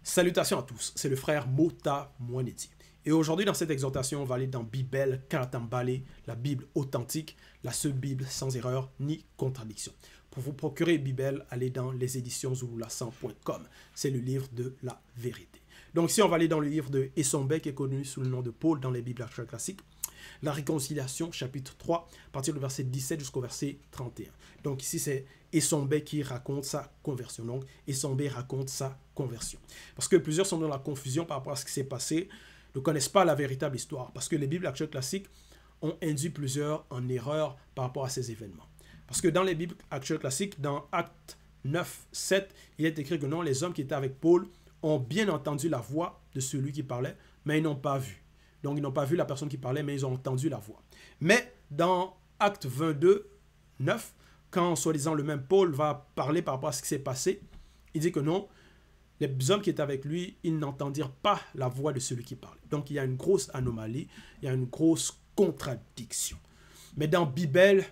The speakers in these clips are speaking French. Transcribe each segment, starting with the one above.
Salutations à tous, c'est le frère Mota Mwaneti. Et aujourd'hui, dans cette exhortation, on va aller dans Bible Karatambale, la Bible authentique, la seule Bible sans erreur ni contradiction. Pour vous procurer Bible, allez dans les éditions zululassan.com. C'est le livre de la vérité. Donc ici, on va aller dans le livre de Essombe, qui est connu sous le nom de Paul dans les Bibles classiques. La réconciliation, chapitre 3, à partir du verset 17 jusqu'au verset 31. Donc ici, c'est Essombe qui raconte sa conversion. Donc, Essombe raconte sa conversion. Parce que plusieurs sont dans la confusion par rapport à ce qui s'est passé, ne connaissent pas la véritable histoire. Parce que les Bibles actuelles classiques ont induit plusieurs en erreur par rapport à ces événements. Parce que dans les Bibles actuelles classiques, dans Actes 9, 7, il est écrit que non, les hommes qui étaient avec Paul ont bien entendu la voix de celui qui parlait, mais ils n'ont pas vu. Donc, ils n'ont pas vu la personne qui parlait, mais ils ont entendu la voix. Mais dans Acte 22, 9, quand, soi-disant, le même Paul va parler par rapport à ce qui s'est passé, il dit que non, les hommes qui étaient avec lui, ils n'entendirent pas la voix de celui qui parlait. Donc, il y a une grosse anomalie, il y a une grosse contradiction. Mais dans Bible,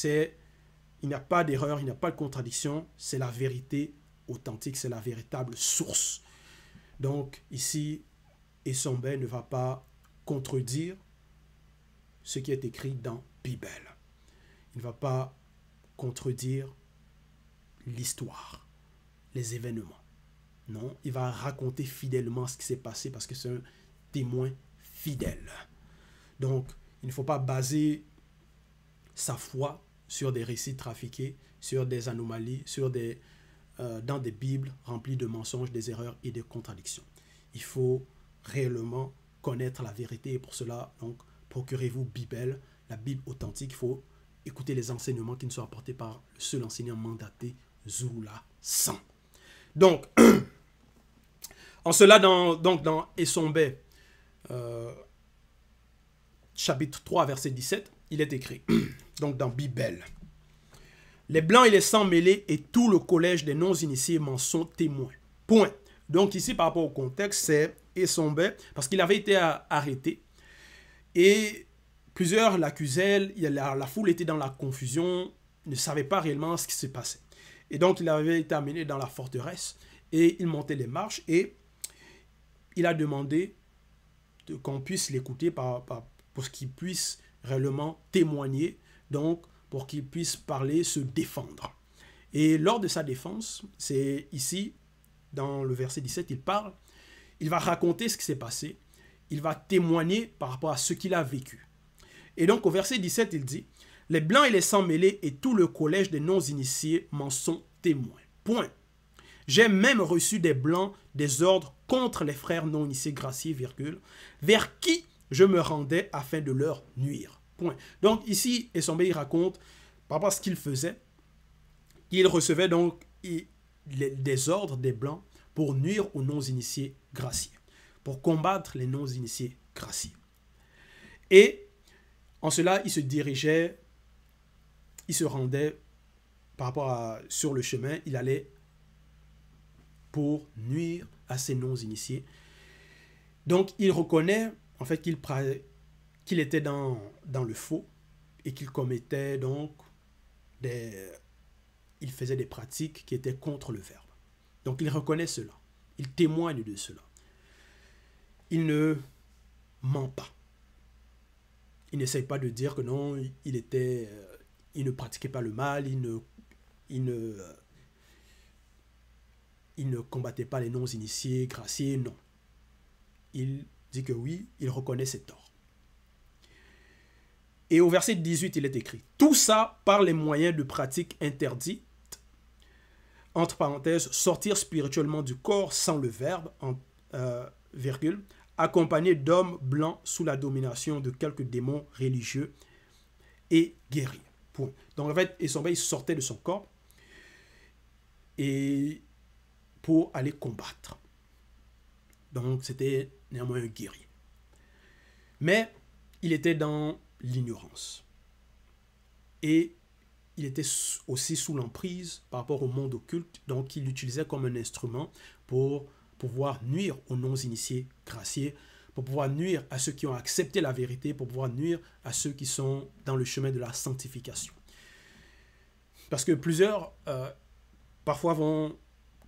il n'y a pas d'erreur, il n'y a pas de contradiction, c'est la vérité authentique, c'est la véritable source. Donc, ici, Essombe ne va pas contredire ce qui est écrit dans Bible. Il ne va pas contredire l'histoire, les événements. Non, il va raconter fidèlement ce qui s'est passé parce que c'est un témoin fidèle. Donc, il ne faut pas baser sa foi sur des récits trafiqués, sur des anomalies, dans des Bibles remplies de mensonges, des erreurs et des contradictions. Il faut réellement connaître la vérité et pour cela, donc, procurez-vous Bible, la Bible authentique. Il faut écouter les enseignements qui nous sont apportés par le seul enseignant mandaté, Zululassan. Donc, en cela, dans Essombe, chapitre 3, verset 17, il est écrit, donc dans Bible, les blancs et les sans mêlés et tout le collège des non-initiés m'en sont témoins. Point. Donc ici, par rapport au contexte, c'est Essombe, parce qu'il avait été arrêté et plusieurs l'accusaient, la foule était dans la confusion, ne savait pas réellement ce qui se passait. Et donc, il avait été amené dans la forteresse et il montait les marches et il a demandé qu'on puisse l'écouter pour qu'il puisse réellement témoigner, donc pour qu'il puisse parler, se défendre. Et lors de sa défense, c'est ici, dans le verset 17, il va raconter ce qui s'est passé, il va témoigner par rapport à ce qu'il a vécu. Et donc au verset 17, il dit, « Les blancs et les sans mêlés et tout le collège des non-initiés m'en sont témoins. » Point. J'ai même reçu des blancs des ordres contre les frères non-initiés graciés, vers qui je me rendais afin de leur nuire. Point. Donc ici, Essombe raconte, par rapport à ce qu'il faisait, il recevait donc des ordres des blancs pour nuire aux non-initiés graciés, pour combattre les non-initiés graciés. Et en cela, il se rendait par rapport sur le chemin, il allait pour nuire à ces non-initiés. Donc, il reconnaît en fait qu'il était dans le faux et qu'il commettait donc il faisait des pratiques qui étaient contre le verbe. Donc, il reconnaît cela. Il témoigne de cela. Il ne ment pas. Il n'essaye pas de dire que non, il ne pratiquait pas le mal, il ne combattait pas les non-initiés, graciés, non. Il dit que oui, il reconnaît ses torts. Et au verset 18, il est écrit, « Tout ça par les moyens de pratiques interdites, entre parenthèses, sortir spirituellement du corps sans le verbe, accompagné d'hommes blancs sous la domination de quelques démons religieux et guerriers. » Point. Donc en fait, Essombe sortait de son corps et pour aller combattre. Donc c'était néanmoins un guerrier. Mais il était dans l'ignorance. Et il était aussi sous l'emprise par rapport au monde occulte, donc il l'utilisait comme un instrument pour pouvoir nuire aux non-initiés graciés, pour pouvoir nuire à ceux qui ont accepté la vérité, pour pouvoir nuire à ceux qui sont dans le chemin de la sanctification. Parce que plusieurs, parfois, vont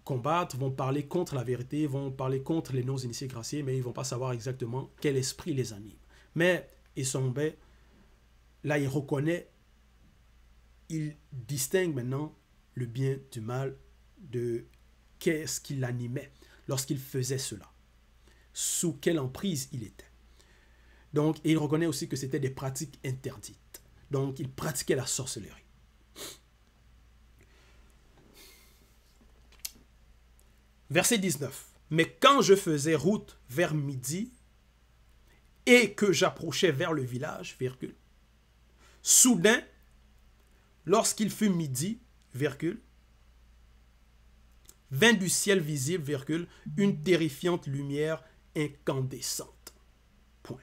combattre, vont parler contre la vérité, vont parler contre les non-initiés graciés, mais ils ne vont pas savoir exactement quel esprit les anime. Mais Essombe, là, il reconnaît, il distingue maintenant le bien du mal, de qu'est-ce qui l'animait lorsqu'il faisait cela, sous quelle emprise il était. Donc, et il reconnaît aussi que c'était des pratiques interdites. Donc, il pratiquait la sorcellerie. Verset 19. Mais quand je faisais route vers midi et que j'approchais vers le village, virgule, soudain, lorsqu'il fut midi, virgule, vint du ciel visible, virgule, une terrifiante lumière incandescente. Point.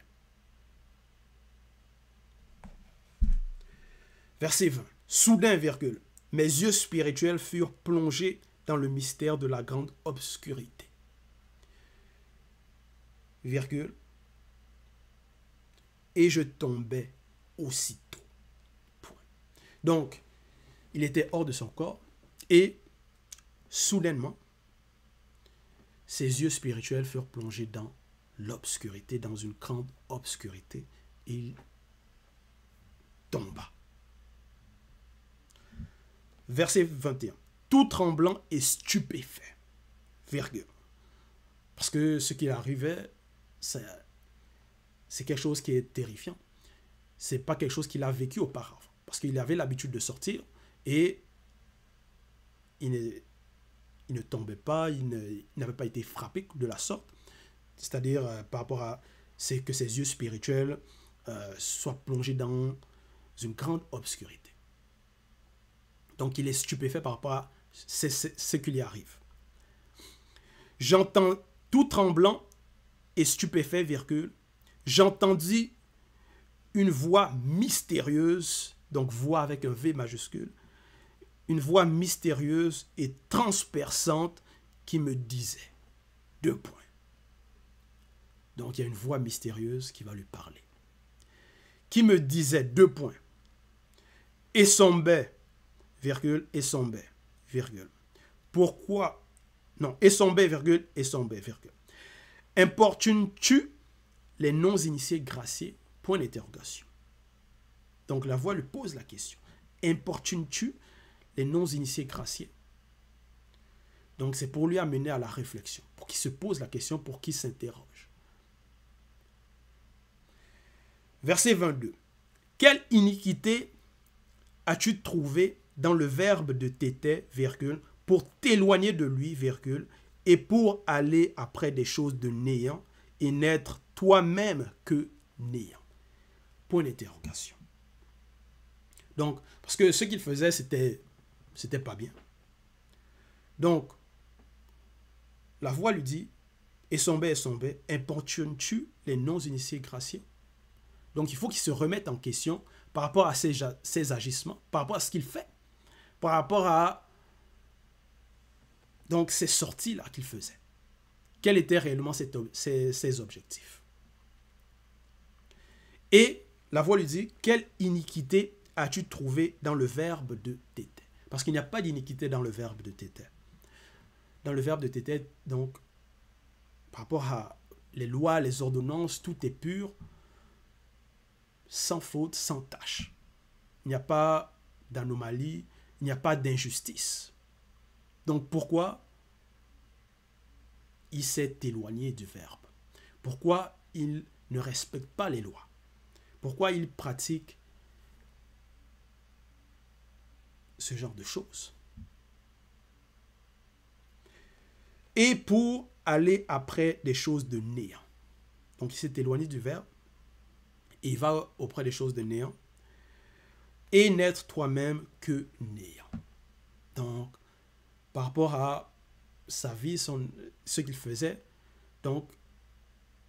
Verset 20. Soudain, virgule, mes yeux spirituels furent plongés dans le mystère de la grande obscurité. Virgule. Et je tombais aussitôt. Point. Donc, il était hors de son corps et soudainement, ses yeux spirituels furent plongés dans l'obscurité, dans une grande obscurité, et il tomba. Verset 21. Tout tremblant et stupéfait. Virgule. Parce que ce qui arrivait, c'est quelque chose qui est terrifiant. Ce n'est pas quelque chose qu'il a vécu auparavant. Parce qu'il avait l'habitude de sortir et il ne tombait pas, il n'avait pas été frappé de la sorte. C'est-à-dire par rapport à que ses yeux spirituels soient plongés dans une grande obscurité. Donc il est stupéfait par rapport à ce qui lui arrive. J'entends tout tremblant et stupéfait, virgule, j'entendis une voix mystérieuse, donc voix avec un V majuscule, une voix mystérieuse et transperçante qui me disait, deux points. Donc il y a une voix mystérieuse qui va lui parler. Qui me disait, deux points. Essombe, virgule, Essombe, virgule. Pourquoi? Non, Essombe, virgule, Essombe, virgule. Importunes-tu les non-initiés graciés? Point d'interrogation. Donc la voix lui pose la question. Importunes-tu les non-initiés graciés? Donc c'est pour lui amener à la réflexion, pour qu'il se pose la question, pour qu'il s'interroge. Verset 22. Quelle iniquité as-tu trouvé dans le verbe de t'étais, virgule, pour t'éloigner de lui, virgule, et pour aller après des choses de néant et n'être toi-même que néant? Point d'interrogation. Donc, parce que ce qu'il faisait, c'était pas bien. Donc, la voix lui dit, Essombe, importunes-tu les non-initiés graciés? Donc, il faut qu'il se remette en question par rapport à ses agissements, par rapport à ce qu'il fait, par rapport à donc ces sorties-là qu'il faisait. Quels étaient réellement ses objectifs? Et la voix lui dit, quelle iniquité as-tu trouvé dans le verbe de t'étais? Parce qu'il n'y a pas d'iniquité dans le verbe de t'étais. Dans le verbe de t'étais, donc, par rapport à les lois, les ordonnances, tout est pur, sans faute, sans tâche. Il n'y a pas d'anomalie, il n'y a pas d'injustice. Donc pourquoi il s'est éloigné du verbe? Pourquoi il ne respecte pas les lois? Pourquoi il pratique ce genre de choses? Et pour aller après des choses de néant. Donc il s'est éloigné du verbe et il va auprès des choses de néant et n'être toi-même que néant. Donc, par rapport à sa vie, ce qu'il faisait, donc,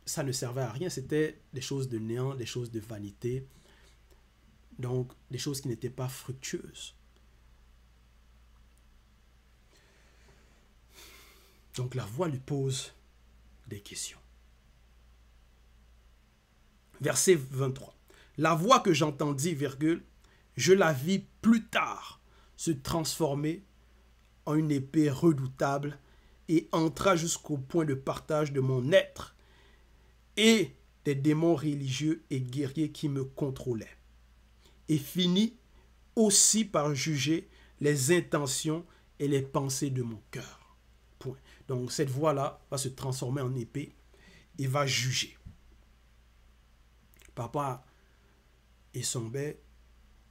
ça ne servait à rien. C'était des choses de néant, des choses de vanité, donc des choses qui n'étaient pas fructueuses. Donc, la voix lui pose des questions. Verset 23. La voix que j'entendis, virgule, je la vis plus tard se transformer en une épée redoutable et entra jusqu'au point de partage de mon être et des démons religieux et guerriers qui me contrôlaient. Et finit aussi par juger les intentions et les pensées de mon cœur. Point. Donc cette voix-là va se transformer en épée et va juger. Par rapport à Esombe,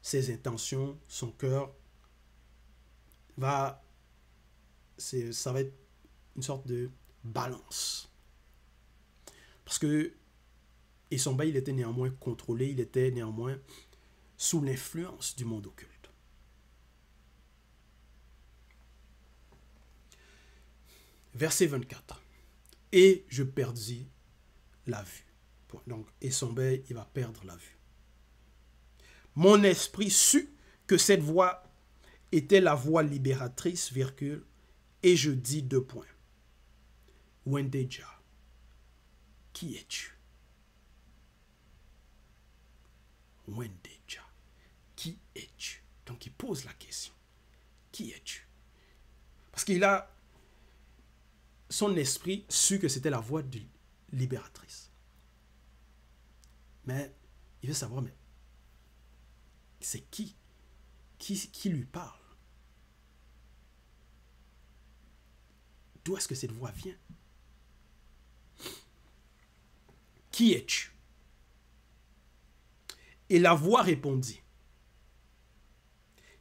ses intentions, son cœur, ça va être une sorte de balance. Parce que Esombe, il était néanmoins contrôlé, il était néanmoins sous l'influence du monde occulte. Verset 24. Et je perdis la vue. Donc, Esombe, il va perdre la vue. Mon esprit sut que cette voix était la voix libératrice, virgule, et je dis : Wendeja, qui es-tu? Wendeja, qui es-tu? Donc il pose la question. Qui es-tu? Parce qu'il a son esprit su que c'était la voix libératrice. Mais il veut savoir, mais c'est qui lui parle? D'où est-ce que cette voix vient? Qui es-tu? Et la voix répondit :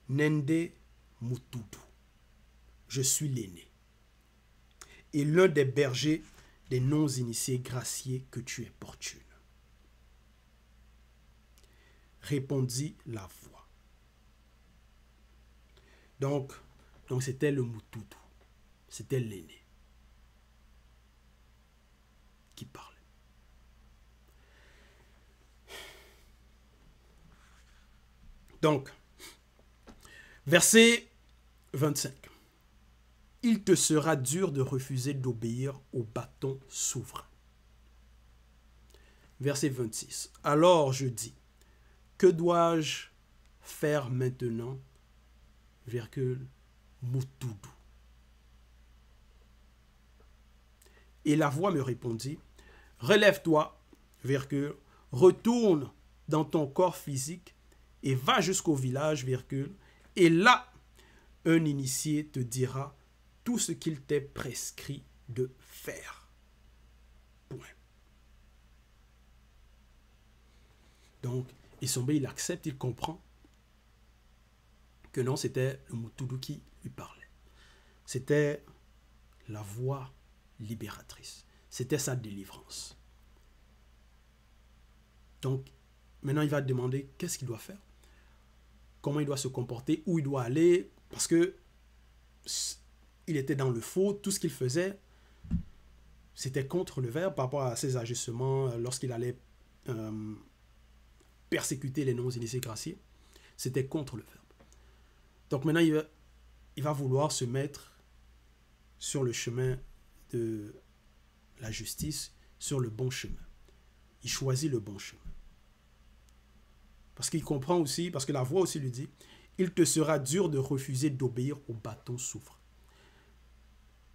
Nende Mutudu, je suis l'aîné, et l'un des bergers des non-initiés graciés que tu importunes. Répondit la voix. Donc c'était le Mutudu, c'était l'aîné qui parlait. Donc, verset 25. Il te sera dur de refuser d'obéir au bâton souverain. Verset 26. Alors je dis, que dois-je faire maintenant, virgule, Mutudu. Et la voix me répondit, relève-toi, virgule, retourne dans ton corps physique et va jusqu'au village, virgule, et là, un initié te dira tout ce qu'il t'est prescrit de faire. Point. Donc, Esombe, il accepte, il comprend que non, c'était le Mutudu qui lui parlait. C'était la voix libératrice. C'était sa délivrance. Donc, maintenant, il va demander qu'est-ce qu'il doit faire, comment il doit se comporter, où il doit aller, parce que il était dans le faux, tout ce qu'il faisait, c'était contre le verbe par rapport à ses agissements lorsqu'il allait persécuter les non-initiés graciés, c'était contre le verbe. Donc maintenant, il va vouloir se mettre sur le chemin de la justice, sur le bon chemin. Il choisit le bon chemin. Parce qu'il comprend aussi, parce que la voix aussi lui dit, il te sera dur de refuser d'obéir au bâton souverain.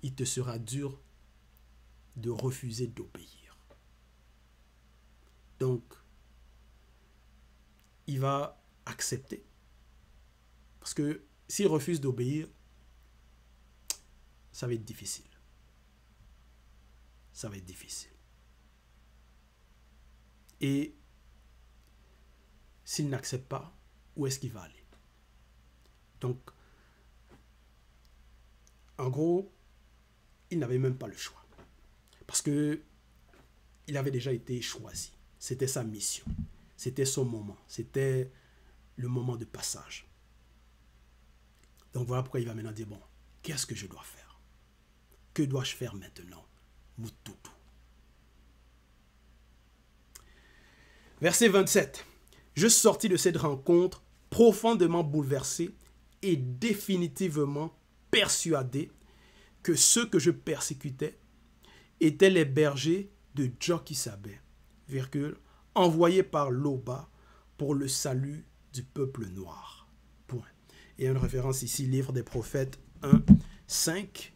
Il te sera dur de refuser d'obéir. Donc, il va accepter. Parce que s'il refuse d'obéir, ça va être difficile. Ça va être difficile. Et s'il n'accepte pas, où est-ce qu'il va aller? Donc, en gros, il n'avait même pas le choix. Parce que il avait déjà été choisi. C'était sa mission. C'était son moment. C'était le moment de passage. Donc voilà pourquoi il va maintenant dire, bon, qu'est-ce que je dois faire? Que dois-je faire maintenant? Mutudu. Verset 27. Je sortis de cette rencontre profondément bouleversé et définitivement persuadé que ceux que je persécutais étaient les bergers de Djokisabé, virgule, envoyés par Loba pour le salut du peuple noir. Point. Et une référence ici, livre des prophètes 1, 5,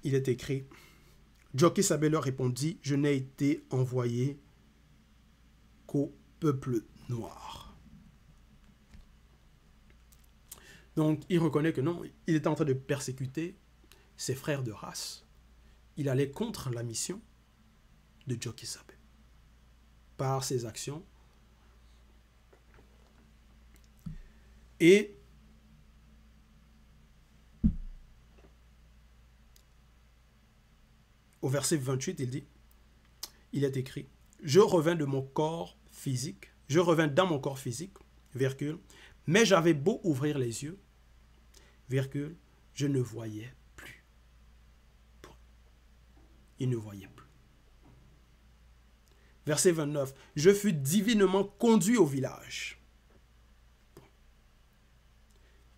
il est écrit, Joki-Sabé leur répondit, je n'ai été envoyé qu'au peuple noir. Donc, il reconnaît que non, il était en train de persécuter ses frères de race. Il allait contre la mission de Joki-Sabé par ses actions. Et au verset 28, il est écrit, je revins de mon corps physique, je revins dans mon corps physique, virgule, mais j'avais beau ouvrir les yeux, virgule, je ne voyais plus. Il ne voyait plus. Verset 29, je fus divinement conduit au village.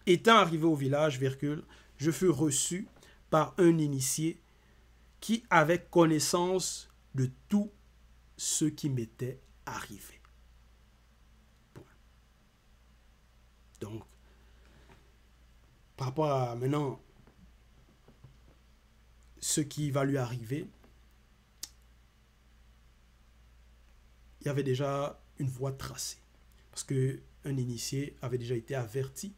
Étant arrivé au village, virgule, je fus reçu par un initié qui avait connaissance de tout ce qui m'était arrivé. Point. Donc, par rapport à maintenant ce qui va lui arriver, il y avait déjà une voie tracée. Parce qu'un initié avait déjà été averti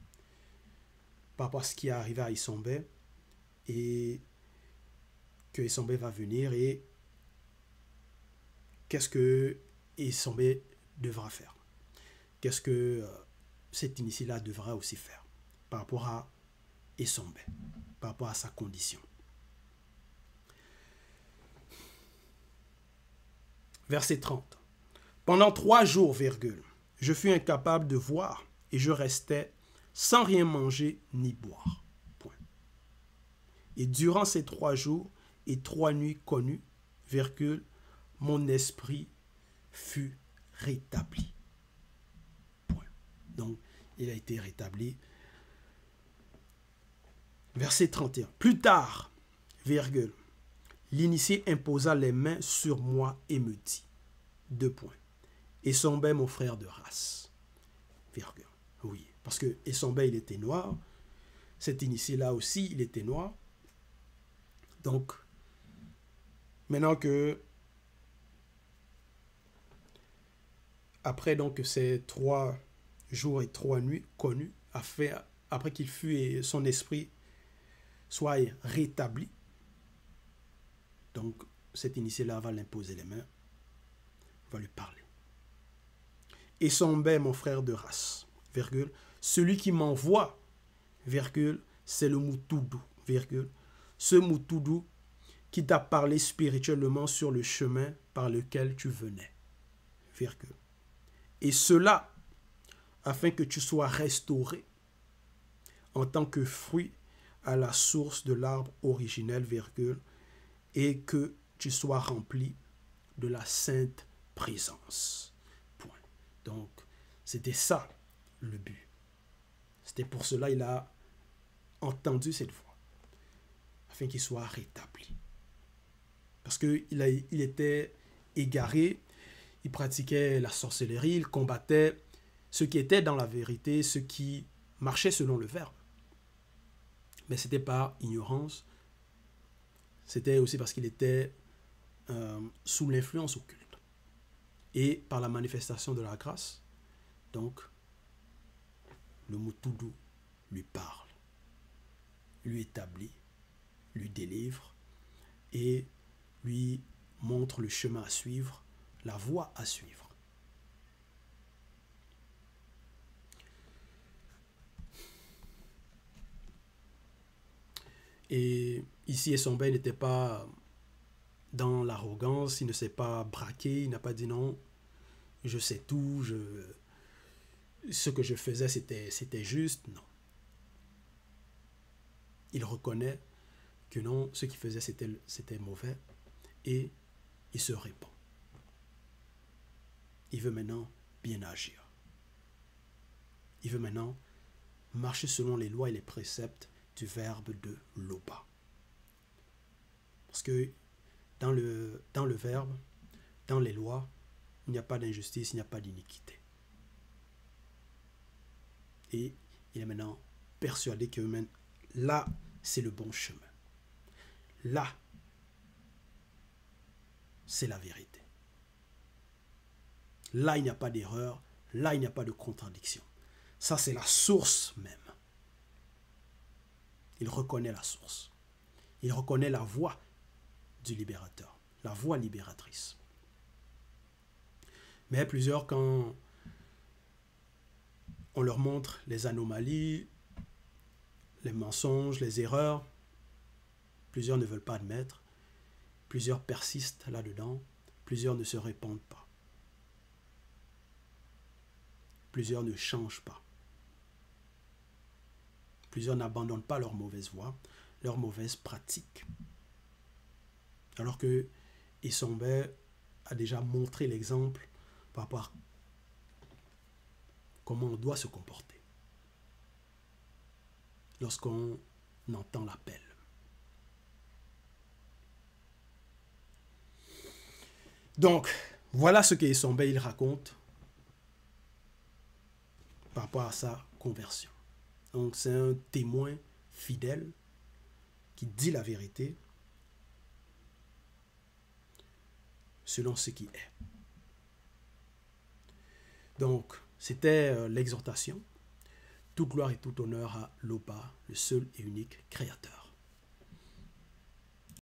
par rapport à ce qui est arrivé à Issombé et que Issombé va venir et qu'est-ce que Issombé devra faire. Qu'est-ce que cet initié-là devra aussi faire par rapport à Issombé, par rapport à sa condition. Verset 30. Pendant 3 jours, virgule, je fus incapable de voir et je restais sans rien manger ni boire. Point. Et durant ces 3 jours et 3 nuits connues, virgule, mon esprit fut rétabli. Point. Donc, il a été rétabli. Verset 31. Plus tard, virgule, l'initié imposa les mains sur moi et me dit, 2 points, Issombé, mon frère de race, virgule. Oui, parce que Issombé, il était noir. Cet initié-là aussi, il était noir. Donc, maintenant que, après donc ces 3 jours et 3 nuits connus, après qu'il fût et son esprit soit rétabli, donc cet initié-là va l'imposer les mains, va lui parler. Issombé, mon frère de race, virgule, celui qui m'envoie, virgule, c'est le Moutoudou, virgule, ce Moutoudou qui t'a parlé spirituellement sur le chemin par lequel tu venais, virgule. Et cela, afin que tu sois restauré en tant que fruit à la source de l'arbre originel, virgule, et que tu sois rempli de la sainte présence. Point. Donc, c'était ça le but. C'était pour cela qu'il a entendu cette voix, afin qu'il soit rétabli. Parce qu'il était égaré, il pratiquait la sorcellerie, il combattait ceux qui étaient dans la vérité, ceux qui marchaient selon le verbe. Mais ce n'était pas ignorance, c'était aussi parce qu'il était sous l'influence occulte. Et par la manifestation de la grâce, donc, le Moutoudou lui parle, lui établit, lui délivre et lui montre le chemin à suivre, la voie à suivre. Et ici, Issombé n'était pas dans l'arrogance, il ne s'est pas braqué, il n'a pas dit non, je sais tout, ce que je faisais c'était juste, non. Il reconnaît que non, ce qu'il faisait c'était mauvais et il se répand. Il veut maintenant bien agir. Il veut maintenant marcher selon les lois et les préceptes du verbe de Loba. Parce que dans le verbe, dans les lois, il n'y a pas d'injustice, il n'y a pas d'iniquité. Et il est maintenant persuadé que même là, c'est le bon chemin. Là, c'est la vérité. Là, il n'y a pas d'erreur. Là, il n'y a pas de contradiction. Ça, c'est la source même. Il reconnaît la source. Il reconnaît la voix du libérateur, la voix libératrice. Mais plusieurs, quand on leur montre les anomalies, les mensonges, les erreurs, plusieurs ne veulent pas admettre, plusieurs persistent là-dedans, plusieurs ne se répandent pas. Plusieurs ne changent pas. Plusieurs n'abandonnent pas leur mauvaise voie, leur mauvaise pratique. Alors que Isombe a déjà montré l'exemple par rapport à comment on doit se comporter lorsqu'on entend l'appel. Donc, voilà ce que Isombe il raconte par rapport à sa conversion. Donc, c'est un témoin fidèle qui dit la vérité selon ce qui est. Donc, c'était l'exhortation. Toute gloire et tout honneur à l'Oba, le seul et unique Créateur.